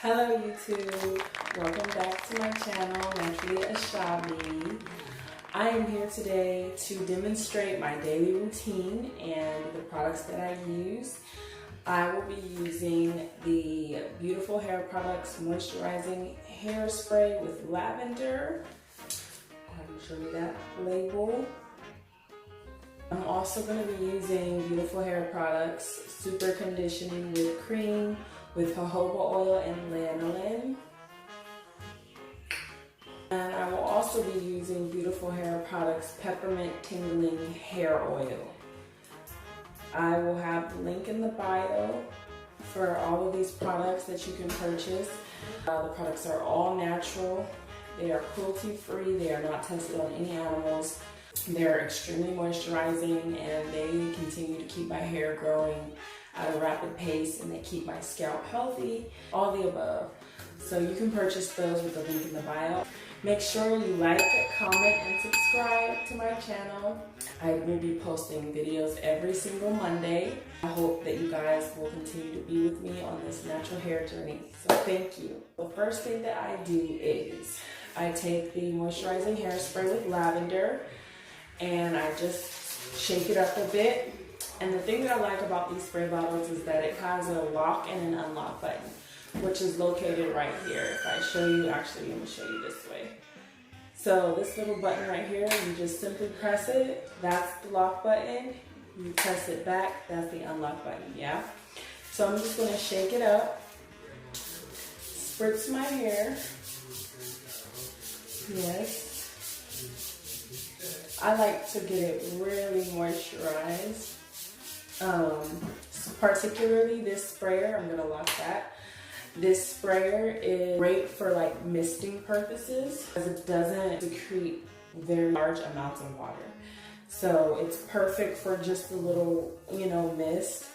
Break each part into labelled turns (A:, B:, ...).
A: Hello YouTube, welcome back to my channel, Naturally Asabi. I am here today to demonstrate my daily routine and the products that I use. I will be using the Beautiful Hair Products Moisturizing Hairspray with Lavender. Go ahead and show me that label. I'm also going to be using Beautiful Hair Products Super Conditioning with Cream with jojoba oil and lanolin. And I will also be using Beautiful Hair Products Peppermint Tingling Hair Oil. I will have the link in the bio for all of these products that you can purchase. The products are all natural. They are cruelty-free. They are not tested on any animals. They're extremely moisturizing and they continue to keep my hair growing at a rapid pace, and they keep my scalp healthy, all the above. So you can purchase those with the link in the bio. Make sure you like, comment, and subscribe to my channel. I will be posting videos every single Monday. I hope that you guys will continue to be with me on this natural hair journey. So thank you. The first thing that I do is I take the moisturizing hairspray with lavender and I just shake it up a bit. And the thing that I like about these spray bottles is that it has a lock and an unlock button, which is located right here. If I show you, actually, I'm gonna show you this way. So this little button right here, you just simply press it. That's the lock button. You press it back, that's the unlock button, yeah? So I'm just gonna shake it up, spritz my hair. Yes. I like to get it really moisturized. Particularly this sprayer, I'm gonna lock that. This sprayer is great for like misting purposes because it doesn't secrete very large amounts of water. So it's perfect for just a little, mist.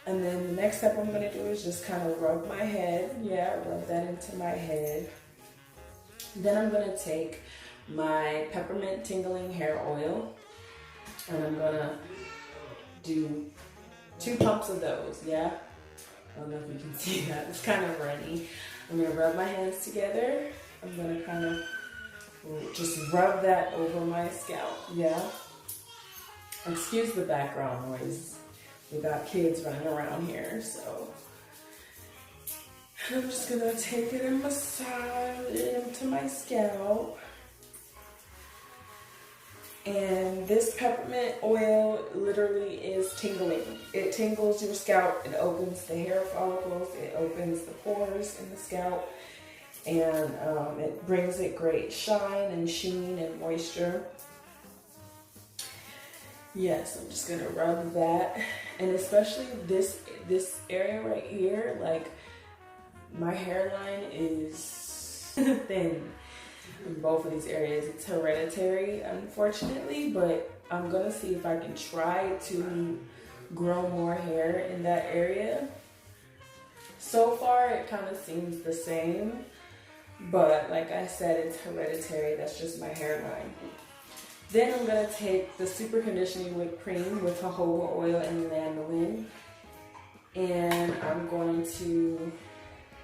A: And then the next step I'm gonna do is just kind of rub my head. Yeah, rub that into my head. Then I'm gonna take my peppermint tingling hair oil and I'm gonna do 2 pumps of those, yeah? I don't know if you can see that, it's kind of runny. I'm gonna rub my hands together. I'm gonna kind of just rub that over my scalp, yeah? Excuse the background noise. We got kids running around here, so. I'm just gonna take it and massage it into my scalp. And this peppermint oil literally is tingling. It tingles your scalp, it opens the hair follicles, it opens the pores in the scalp, and it brings it great shine and sheen and moisture. Yes, I'm just gonna rub that. And especially this area right here, like my hairline is thin. In both of these areas. It's hereditary, unfortunately, but I'm gonna see if I can try to grow more hair in that area. So far, it kind of seems the same, but like I said, it's hereditary. That's just my hairline. Then I'm gonna take the Super Conditioning Whipped Cream with jojoba oil and lanolin, and I'm going to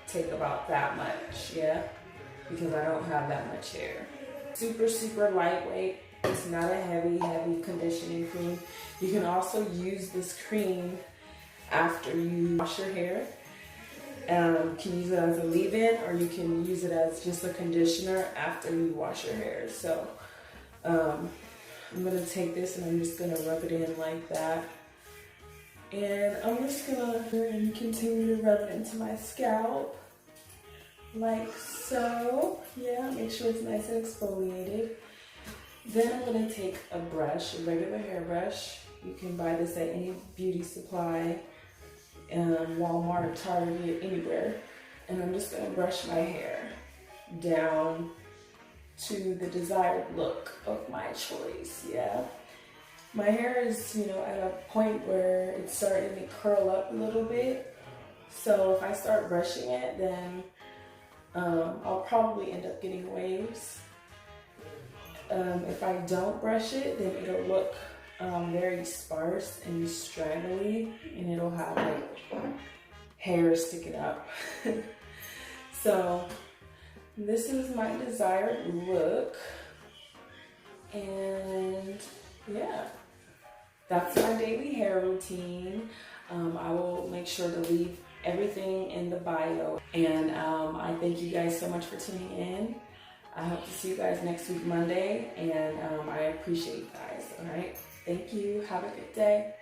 A: take about that much, yeah? Because I don't have that much hair. Super, super lightweight. It's not a heavy conditioning cream. You can also use this cream after you wash your hair. You can use it as a leave-in or you can use it as just a conditioner after you wash your hair. So I'm gonna take this and I'm just gonna rub it in like that. And I'm just gonna continue to rub it into my scalp. Like so, yeah, make sure it's nice and exfoliated. Then I'm gonna take a brush, a regular hair brush. You can buy this at any beauty supply, Walmart, Target, anywhere. And I'm just gonna brush my hair down to the desired look of my choice, yeah. My hair is, at a point where it's starting to curl up a little bit. So if I start brushing it, then I'll probably end up getting waves. If I don't brush it, then it'll look very sparse and straggly, and it'll have like hair sticking up. So this is my desired look, and yeah, that's my daily hair routine. I will make sure to leave everything in the bio, and I thank you guys so much for tuning in. I hope to see you guys next week Monday, and I appreciate you guys. All right, thank you. Have a good day.